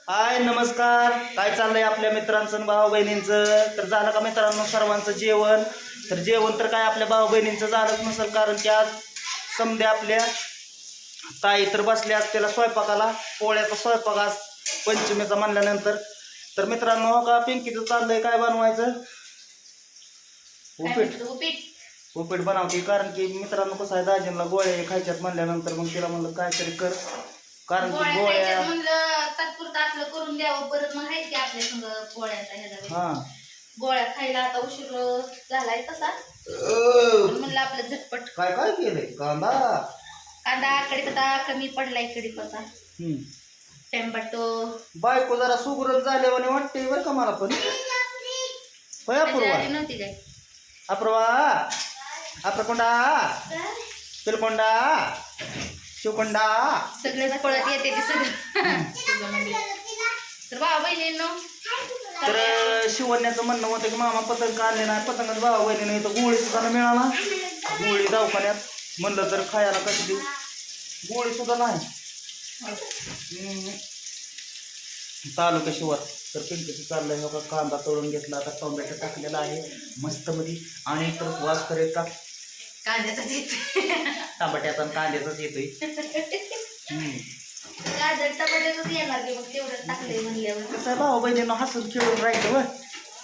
हाय नमस्कार. काय चाललंय आपल्या मित्रांचं भाऊ बहिणींचं? तर झालं का मित्रांनो सर्वांचं जेवण? तर जेवण तर काय आपल्या भाऊ बहिणींचं झालंच नसेल, कारण की आज समधे आपल्या ताई तर बसल्या असतेला स्वयंपाकाला. पोळ्याचा स्वयंपाक आज पंचमीचा म्हणल्यानंतर. तर मित्रांनो हो का पिंकीचं चाललंय काय बनवायचं? उपीट. उपीट बनवते, कारण की मित्रांनो कसं आहे दाजींना गोळ्या खायच्यात म्हणल्यानंतर मग तिला म्हणलं काहीतरी कर, कारण की गोळ्या म्हणलं तात्पुरतं आपलं करून द्यावं. परत मग आहे की आपल्या संग पोळ्याचा ह्याचा गोळ्या खायला आता उशीर झालाय तसा, म्हणलं आपलं झटपट. काय काय केलंय? कांदा कांदा कढीपत्ता कमी पडलाय, कढीपत्ता टॅम्पटो. बायको जरा सुगरण झाल्यावाने वाटते बरं का मला पण. होय अपूर्वा? नव्हती काय अपूर्वा? अप्रकोंडा तिलकोंडा शिवकोंडा सगळे पळत येते ते सगळं. तर भाऊ बहिणींनो, तर शिवण्याचं म्हणणं होतं की मामा पतंग काढले नाही. पतंगच भावा बहिणीने तर गोळी सुद्धा नाही मिळाला. गोळी दवाखान्यात म्हणलं तर खायला कशी देऊ, गोळी सुद्धा नाही. तालुका शिवार. तर पिंकीचं चाललंय हो का, कांदा तळून घेतला, आता टोमॅटो टाकलेला आहे मस्त मध्ये. आणि तर वास तर का कांद्याचाच येतोय, टमाट्याचा आणि कांद्याचाच येतोय. गाजर टमाट्याच येणार की मग तेवढं टाकलंय म्हणल्यावर. कसं आहे भाऊ बहिणीनं हसून खेळून राहायचं व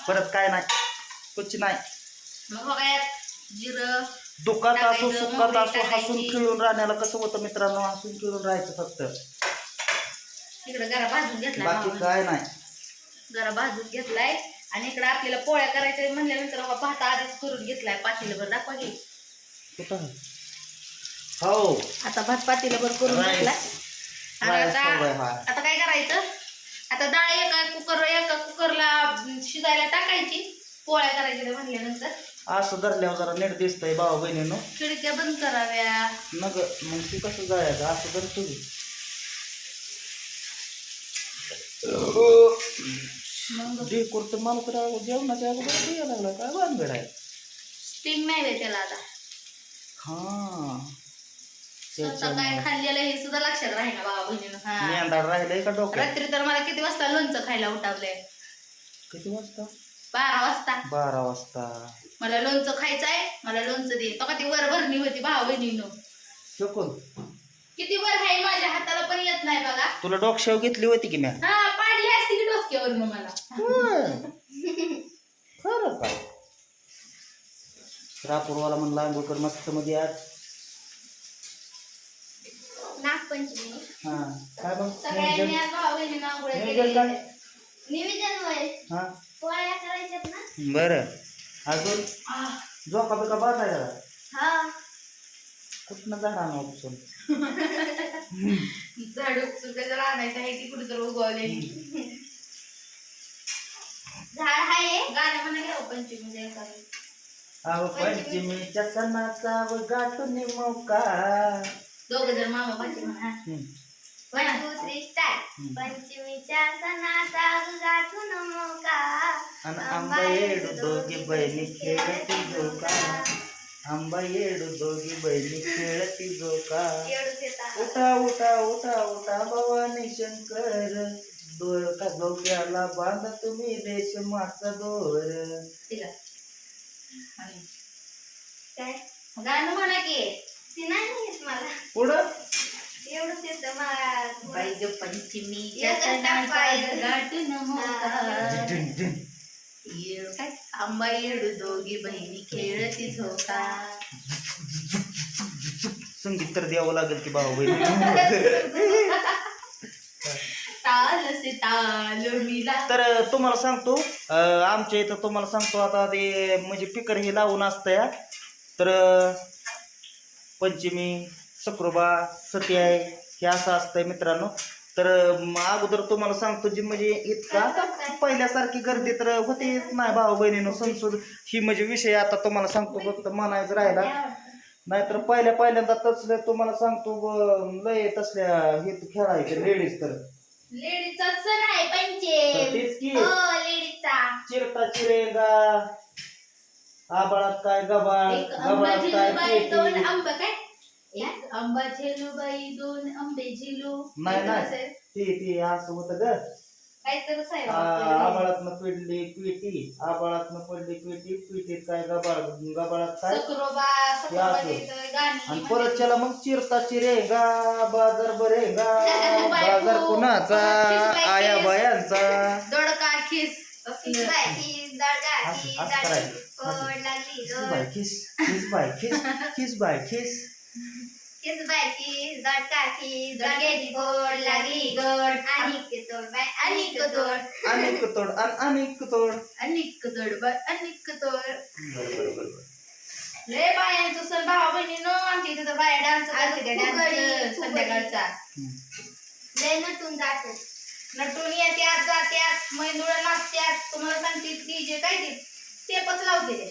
परत काय नाही कुछ नाही. मग बघा जिरं दुखात असो टाकायचं, सुखात मोहरी असो हसून टाकायची. खेळून राहण्याला कसं होतं मित्रांनो, हसून खेळून राहायचं फक्त, इकडं जरा भाजून घेतलाय बाकी मामाने. काय नाही. जरा भाजून घेतलाय आणि इकडं आपल्याला पोळ्या करायच्या म्हणल्यानंतर बघा भात आधीच करून घेतलाय पातेलभर. दाखवा की कुठं आहे? हो आता भात पातेलभर करून Rice. घेतलाय. आणि Rice हवाय हा. आता काय करायचं, आता डाळ एका कुकरला शिजायला टाकायची, पोळ्या करायच्या म्हणल्यानंतर. असं धरल्यावर जरा नीट दिसतंय भाऊ बहिणीनं. खिडक्या बंद कराव्या. मग ती कसं जायचं असं धर तुझी. मग डेकोर तर मला तर जेवणाच्या अगोदर यायला लागला काय भानगड आहे. स्टिंग नाही रे त्याला आता. हा स्वतः काय खाल्लेलं हे सुद्धा लक्षात राहीना बाबा बहिणीनं. मेंढाळ राहिलंय का डोक्यात? रात्री तर मला किती वाजता लोणचं खायला उठावलंय? किती वाजता? 12 वाजता. 12 वाजता. मला लोणचं खायचंय, मला लोणचं दे. तो का ती वर भरणी होती भाऊ बहिणीनं. शकून किती वर आहे माझ्या हाताला पण येत नाही बघा. तुला डोक्यावर घेतली होती की म्या? हा पाडली असती की डोक्यावरनं मला. खरं काय? रापूरवाला म्हणला आंघोळकर मस्त मध्ये आज नागपंचमी. हा काय बघ सगळ्यांनी आज भाऊ बहिणीनं आंघोळ नियोजन काय? निवेदन वय हा पोळ्या करायच्यात ना. बरं अजून झोका बिका बांधायला हा कुठनं झाड आणू पासून? झाड उपसून त्याच्यावर आणायचं आहे ती कुठे तर उगवलेली झाड आहे. गाणं म्हणा घ्या पंचमी जायचं. अहो पंचमीच्या सणाचा गाठून मौका. दोघ जण मामा पाठी म्हणा. 1 2 3 स्टार्ट. पंचमीच्या सणाचा गाठून मौका, आणि आंबा येडू दोघी बहिणी खेळती झोका. आंबा येडू दोघी बहिणी खेळती झोका. उठा उठा उठा उठा भवानी शंकर, दोरका झोक्याला बांधा तुम्ही रेशमाचा दोर. काय गाणं म्हणा की. ती नाही येत मला पुढं एवढंच येतं मला. बाई ग पंचमीच्या सणाचा गाठून मौका, काय आंबा येडू दोघी बहिणी खेळती झोका. संगीत तर द्यावं लागेल की भाऊ बहिणी. ताल से ताल मिला. तर तुम्हाला सांगतो आमच्या इथं तुम्हाला सांगतो आता ते म्हणजे पिकर हे लावून असतं. तर पंचमी शुक्रबा सती आहे हे असं असतंय मित्रांनो. तर अगोदर तुम्हाला सांगतो जी म्हणजे इतका पहिल्यासारखी गर्दी तर होतीच नाही भाऊ बहिणीनं. संसद ही म्हणजे विषय आता तुम्हाला सांगतो फक्त म्हणायचं राहिला, नाहीतर पहिल्यांदा तसल्या तुम्हाला सांगतो लय तसल्या हे खेळायचे लेडीज. तर लेडीजचा सण आहे पंचे. तेच की लेडीजचा चिरता चिरेगा, आबाळात काय गबाळ, गबाळात काय पेटी. 2 आंब काय एक आंबा झेलू बाई 2 आंबे झेलू. नाही ती असं होतं ग. काहीतरीच आहे आबाळातनं पडली पिटी, आबाळातनं पडली पिटी, पिटीत काय गबाळात काय सकरोबा गाणी आणि परत त्याला मग चिरता चिरे गा बाजार बरे गा बाजार कुणाचा आया बायांचा दोडका खिस बाय खिस खिस बाय खिस खिस बाय खिस अनेक तोड अनेक तोड लय बायांचं सण भावा बहिणीनं आमच्या इथे तर बाया डान्स संध्याकाळचा लय नटून जातात नटून येत्यात जात्यात मैंदुळा लागत्यात तुम्हाला सांगते डीजे काय ते तेपच लावते ते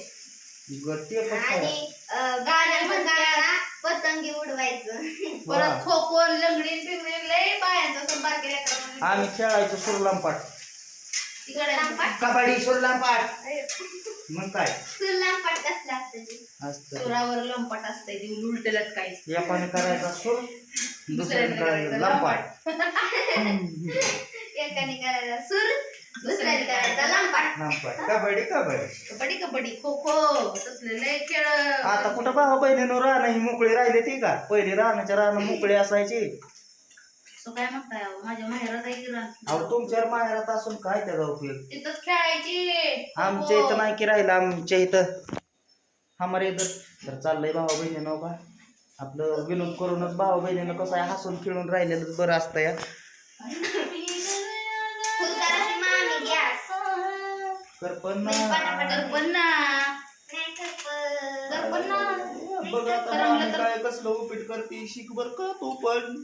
गाण्या म्हणतात पतंगी उडवायचं परत खो खो लंगडीन पिंगडीन लय बायांचा सण बारकेल्या आम्ही खेळायचो सुरलांपाट तिकडे कबड्डी सुरलांपाट मग काय सुरलांपाट कसला असतं सुरावर लंपाट असतंय ती उलट लटकायचं एकाने करायचा सुर दुसऱ्याने करायचा लंपाट एकाने करायचा सुर दुसऱ्याने करायचा लंपाट कबड्डी कबड्डी कबड्डी कबड्डी खो खो तसले लय खेळ आता कुठं भावा बहिणीनं राहणं ही मोकळी राहिली ती का पहिले राहण्याच्या राहणं मोकळी असायची तो काय म्हणताय माझ्या माहेरात आहे की अहो तुमच्या माहेरात असून काय त्याचा उपयोग तिथंच खेळायची आमच्या इथं नाही की राहिलं आमच्या इथं हमारे इथं तर चाललंय भावा बहिणीनं का आपलं विनोद करूनच भावा बहिणीनं कसं आहे हसून खेळून राहिलेलं बरं असतं या बघ आता काय कसलं उपीट करते शिक बर का तू पण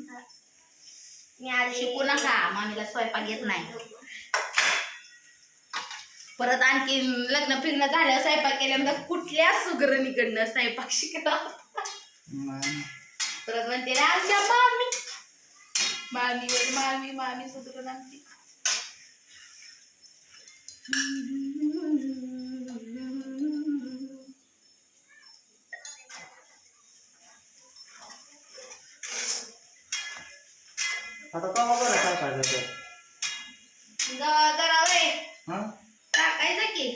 शिकू नका मामीला स्वयंपाक येत नाही परत आणखी लग्न फिरणं झालं स्वयंपाक केल्यानंतर कुठल्या सुगरणीकडनं स्वयंपाक शिकला परत म्हणते आमच्या मामी मामीवर मामी मामी सुधरून आमची आता का बरं काय पाहिजे टाकायचं की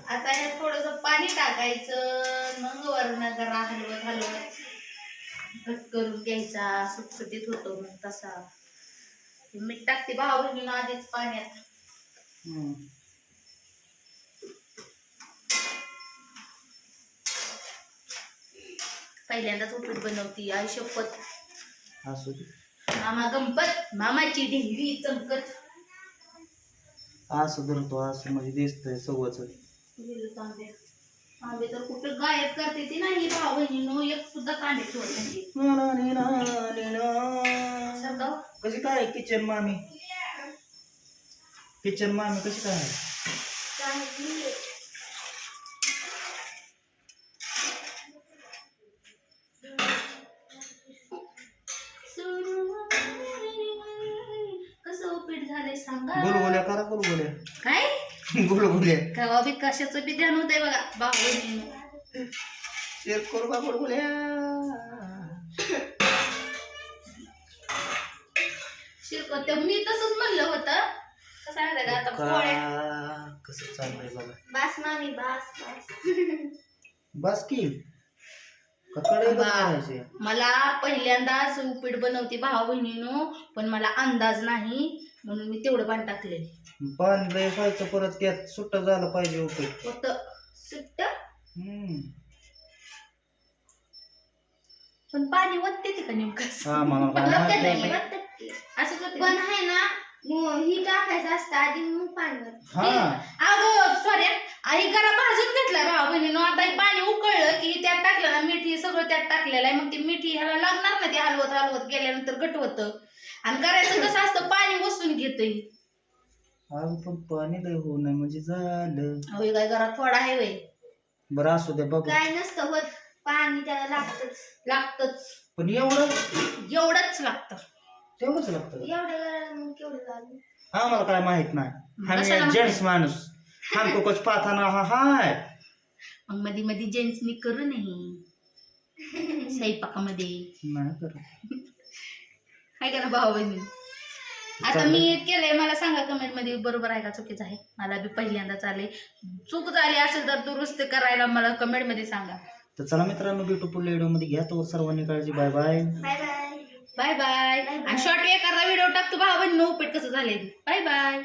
आता हे थोडस पाणी टाकायचं मग वरण जरा हलवत हलवत घट करून घ्यायचा सुटसुटीत होतो मग तसा मीठ टाकते भाव बहिणीनं आधीच पाण्यात पहिल्यांदाच उपीट बनवती आई शपथ असू दे मामा गंपत मामाची ढेंगळी चमकत असं धरतो असं म्हणजे दिसतंय सव्वाच आंबे तर कुठे गायब करते ती नाही भाऊ बहिणीनो एक सुद्धा कांदे ठेवत नाही कशी काय किचन मामी कशी काय कसं उपीट झालंय सांगा गुलगुल्या करा गुलगुल्या काय गुलगुल्या का बी कशाचं बी ध्यान होतंय बघा भाऊ बहिणीनो शेअर करू का गुलगुल्या शिरकत मी तसंच म्हणलं होतं कसं आहे का आता पोळ्या कसं चाललंय बघा बास मामी बास बस की मला पहिल्यांदाच उपीट बनवते भाऊ बहिणीनो पण मला अंदाज नाही म्हणून मी तेवढं पाणी टाकले पाणी लय व्हायचं परत त्यात सुट्ट झालं पाहिजे उपीट होत सुट्ट पण पाणी वतते का नेमकं असं पण आहे ना ही टाकायचं असतं आधी मग पाणी अगो सॉरी आई गरा भाजून घेतलाय भाऊ बहिणीनो आता पाणी उकळलं की त्यात टाकलं ना मीठ सगळं त्यात टाकलेलं आहे मग ती मीठ ह्याला लागणार ना ते हलवत हलवत गेल्यानंतर घट होतं आणि करायचं कसं असतं पाणी वसून घेतय पण पाणी लय होऊ नये म्हणजे झालं होय काय घरात थोडा आहे वय बरं असू दे बघ काय नसतं होत पाणी त्याला लागतच पण एवढंच लागतं तेवढंच लागतं एवढं केवढं लागलं आम्हाला काय माहित नाही आम्ही जेंट्स माणूस हमको कुछ पता ना हाय मग मध्ये मध्ये जेंट्सनी करू नये स्वयंपाकामध्ये नाही करू हाय का ना भाऊ बहिणी आता मी केलंय, मला सांगा कमेंट मध्ये बरोबर आहे का चुकीचं आहे. मला बी पहिल्यांदाच आले, चूक झाली असेल तर दुरुस्त करायला मला कमेंट मध्ये सांगा. तर चला मित्रांनो, भेटू पुढल्या व्हिडिओ मध्ये. घ्या तर सर्वांनी काळजी. Bye bye. Bye bye. आणि शॉर्ट एखादा व्हिडिओ टाकतो भावा बहिणी उपीट कसं झालंय. Bye bye.